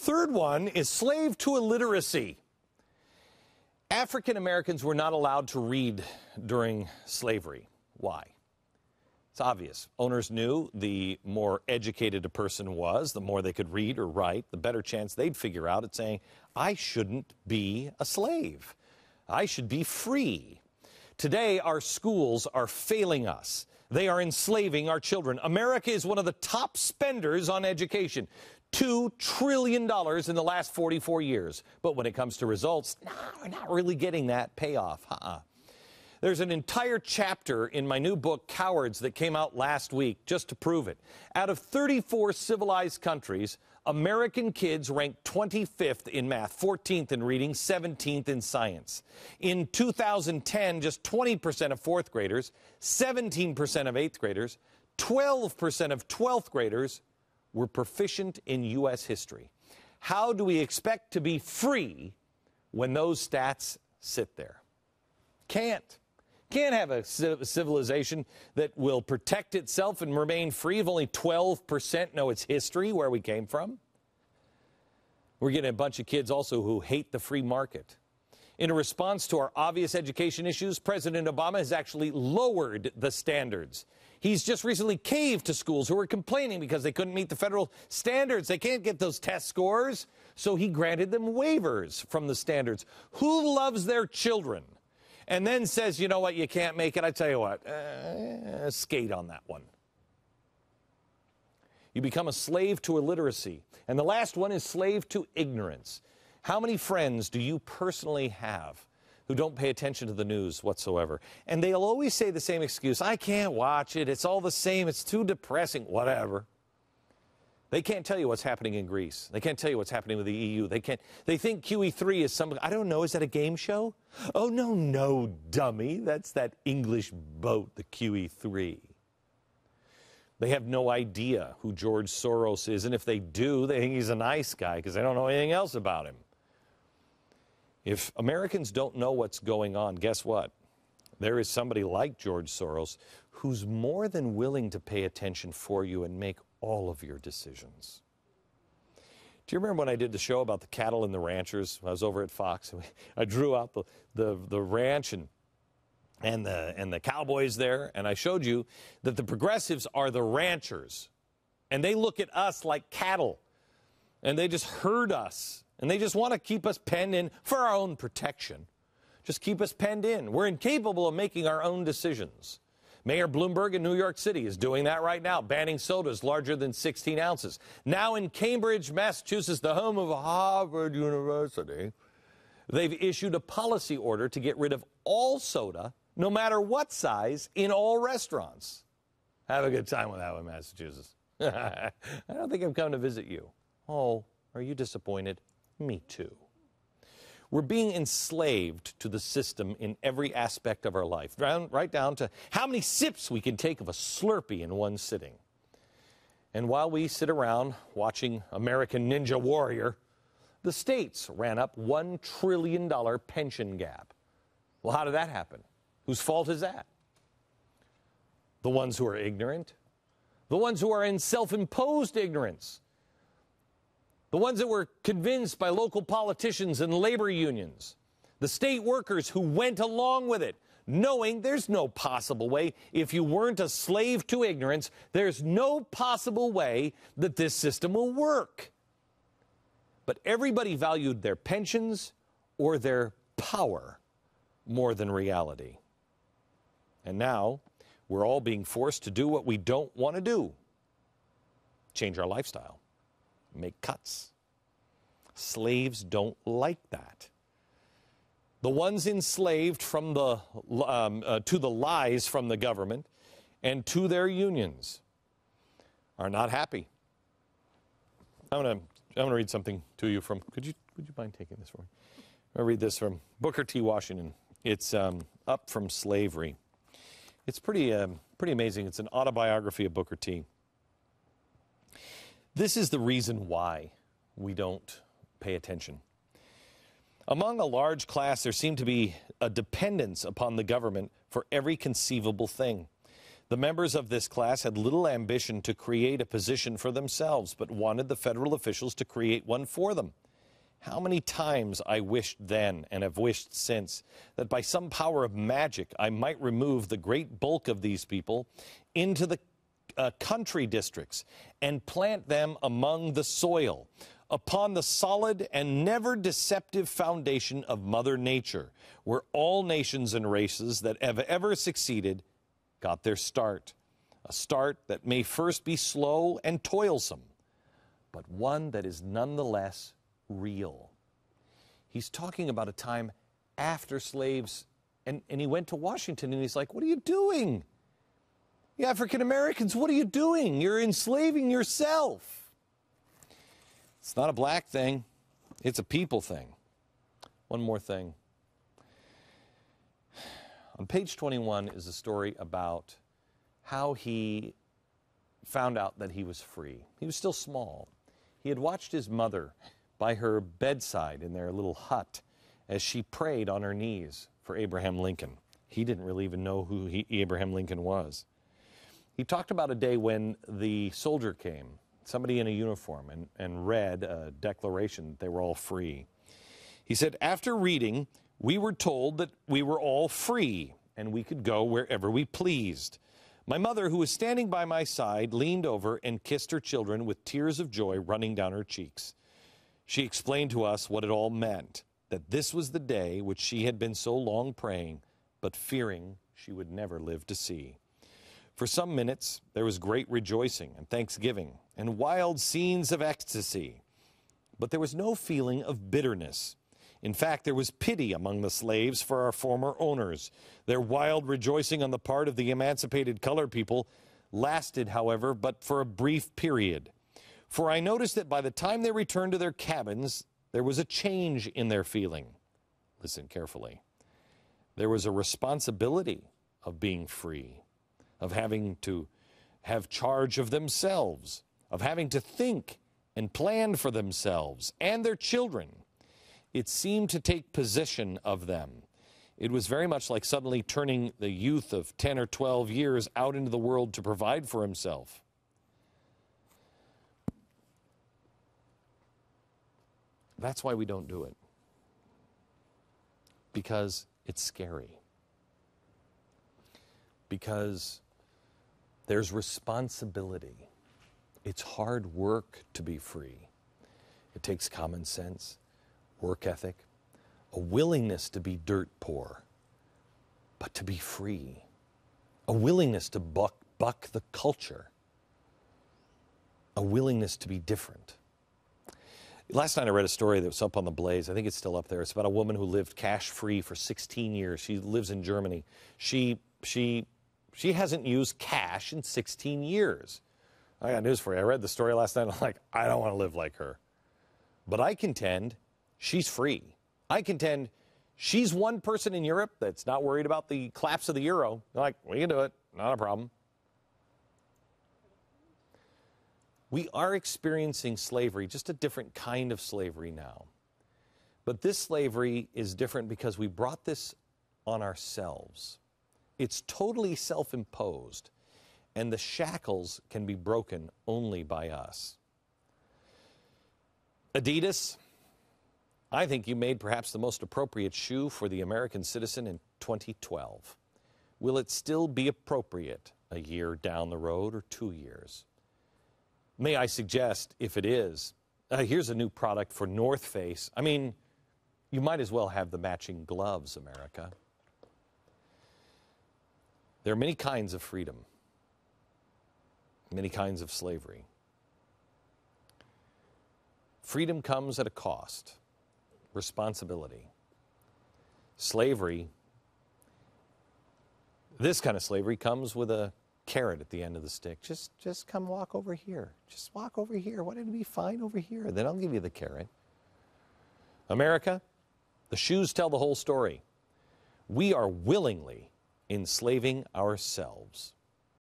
third one is slave to illiteracy. African Americans were not allowed to read during slavery. Why? It's obvious. Owners knew the more educated a person was, the more they could read or write, the better chance they'd figure out at saying, I shouldn't be a slave. I should be free. Today, our schools are failing us. They are enslaving our children. America is one of the top spenders on education. $2 trillion in the last 44 years. But when it comes to results, we're not really getting that payoff. There's an entire chapter in my new book, Cowards, that came out last week just to prove it. Out of 34 civilized countries, American kids ranked 25th in math, 14th in reading, 17th in science. In 2010, just 20% of fourth graders, 17% of eighth graders, 12% of 12th graders were proficient in U.S. history. How do we expect to be free when those stats sit there? Can't have a civilization that will protect itself and remain free if only 12% know its history, where we came from. We're getting a bunch of kids also who hate the free market. In a response to our obvious education issues, President Obama has actually lowered the standards. He's just recently caved to schools who were complaining because they couldn't meet the federal standards. They can't get those test scores. So he granted them waivers from the standards. Who loves their children and then says, you know what, you can't make it? I tell you what, skate on that one. You become a slave to illiteracy. And the last one is slave to ignorance. How many friends do you personally have who don't pay attention to the news whatsoever? And they'll always say the same excuse, I can't watch it, it's all the same, it's too depressing, whatever. They can't tell you what's happening in Greece. They can't tell you what's happening with the EU. They think QE3 is some, I don't know, is that a game show? Oh, no, dummy. That's that English boat, the QE3. They have no idea who George Soros is, and if they do, they think he's a nice guy because they don't know anything else about him. If Americans don't know what's going on, guess what? There is somebody like George Soros who's more than willing to pay attention for you and make all of your decisions. Do you remember when I did the show about the cattle and the ranchers? I was over at Fox. I drew out the ranch and the cowboys there, and I showed you that the progressives are the ranchers, and they look at us like cattle, and they just herd us, and they just want to keep us penned in for our own protection. Just keep us penned in. We're incapable of making our own decisions. Mayor Bloomberg in New York City is doing that right now, banning sodas larger than 16 ounces. Now in Cambridge, Massachusetts, the home of Harvard University, they've issued a policy order to get rid of all soda, no matter what size, in all restaurants. Have a good time with that one, Massachusetts. I don't think I've come to visit you. Oh, are you disappointed? Me too. We're being enslaved to the system in every aspect of our life, right down to how many sips we can take of a Slurpee in one sitting. And while we sit around watching American Ninja Warrior, the states ran up $1 trillion pension gap. Well, how did that happen? Whose fault is that? The ones who are ignorant? The ones who are in self-imposed ignorance? The ones that were convinced by local politicians and labor unions? The state workers who went along with it, knowing there's no possible way, if you weren't a slave to ignorance, there's no possible way that this system will work. But everybody valued their pensions or their power more than reality. And now we're all being forced to do what we don't want to do. Change our lifestyle. Make cuts. Slaves don't like that. The ones enslaved from to the lies from the government and to their unions are not happy. I'm gonna read something to you from. Would you mind taking this for me? I'm gonna read this from Booker T. Washington. It's Up from Slavery. It's pretty amazing. It's an autobiography of Booker T. This is the reason why we don't pay attention. Among a large class, there seemed to be a dependence upon the government for every conceivable thing. The members of this class had little ambition to create a position for themselves, but wanted the federal officials to create one for them. How many times I wished then, and have wished since, that by some power of magic I might remove the great bulk of these people into the country districts and plant them among the soil, upon the solid and never deceptive foundation of Mother Nature, where all nations and races that have ever succeeded got their start. A start that may first be slow and toilsome, but one that is nonetheless real. He's talking about a time after slaves, and he went to Washington and he's like, what are you doing? You African Americans, what are you doing? You're enslaving yourself. It's not a black thing. It's a people thing. One more thing. On page 21 is a story about how he found out that he was free. He was still small. He had watched his mother by her bedside in their little hut as she prayed on her knees for Abraham Lincoln. He didn't really even know who Abraham Lincoln was. He talked about a day when the soldier came, somebody in a uniform, and read a declaration that they were all free. He said, after reading, we were told that we were all free and we could go wherever we pleased. My mother, who was standing by my side, leaned over and kissed her children with tears of joy running down her cheeks. She explained to us what it all meant, that this was the day which she had been so long praying, but fearing she would never live to see. For some minutes, there was great rejoicing and thanksgiving and wild scenes of ecstasy, but there was no feeling of bitterness. In fact, there was pity among the slaves for our former owners. Their wild rejoicing on the part of the emancipated colored people lasted, however, but for a brief period. For I noticed that by the time they returned to their cabins, there was a change in their feeling. Listen carefully. There was a responsibility of being free, of having to have charge of themselves, of having to think and plan for themselves and their children. It seemed to take possession of them. It was very much like suddenly turning the youth of 10 or 12 years out into the world to provide for himself. That's why we don't do it. Because it's scary. Because there's responsibility. It's hard work to be free. It takes common sense, work ethic, a willingness to be dirt poor, but to be free. A willingness to buck the culture. A willingness to be different. Last night I read a story that was up on the Blaze. I think it's still up there. It's about a woman who lived cash-free for 16 years. She lives in Germany. She hasn't used cash in 16 years. I got news for you. I read the story last night. I'm like, I don't want to live like her. But I contend she's free. I contend she's one person in Europe that's not worried about the collapse of the euro. They're like, we can do it. Not a problem. We are experiencing slavery, just a different kind of slavery now. But this slavery is different because we brought this on ourselves. It's totally self-imposed, and the shackles can be broken only by us. Adidas, I think you made perhaps the most appropriate shoe for the American citizen in 2012. Will it still be appropriate a year down the road or 2 years? May I suggest, if it is, here's a new product for North Face. I mean, you might as well have the matching gloves, America. There are many kinds of freedom, many kinds of slavery. Freedom comes at a cost, responsibility. Slavery, this kind of slavery comes with a carrot at the end of the stick. Just come walk over here. Just walk over here. Why don't it be fine over here? Then I'll give you the carrot. America, the shoes tell the whole story. We are willingly enslaving ourselves.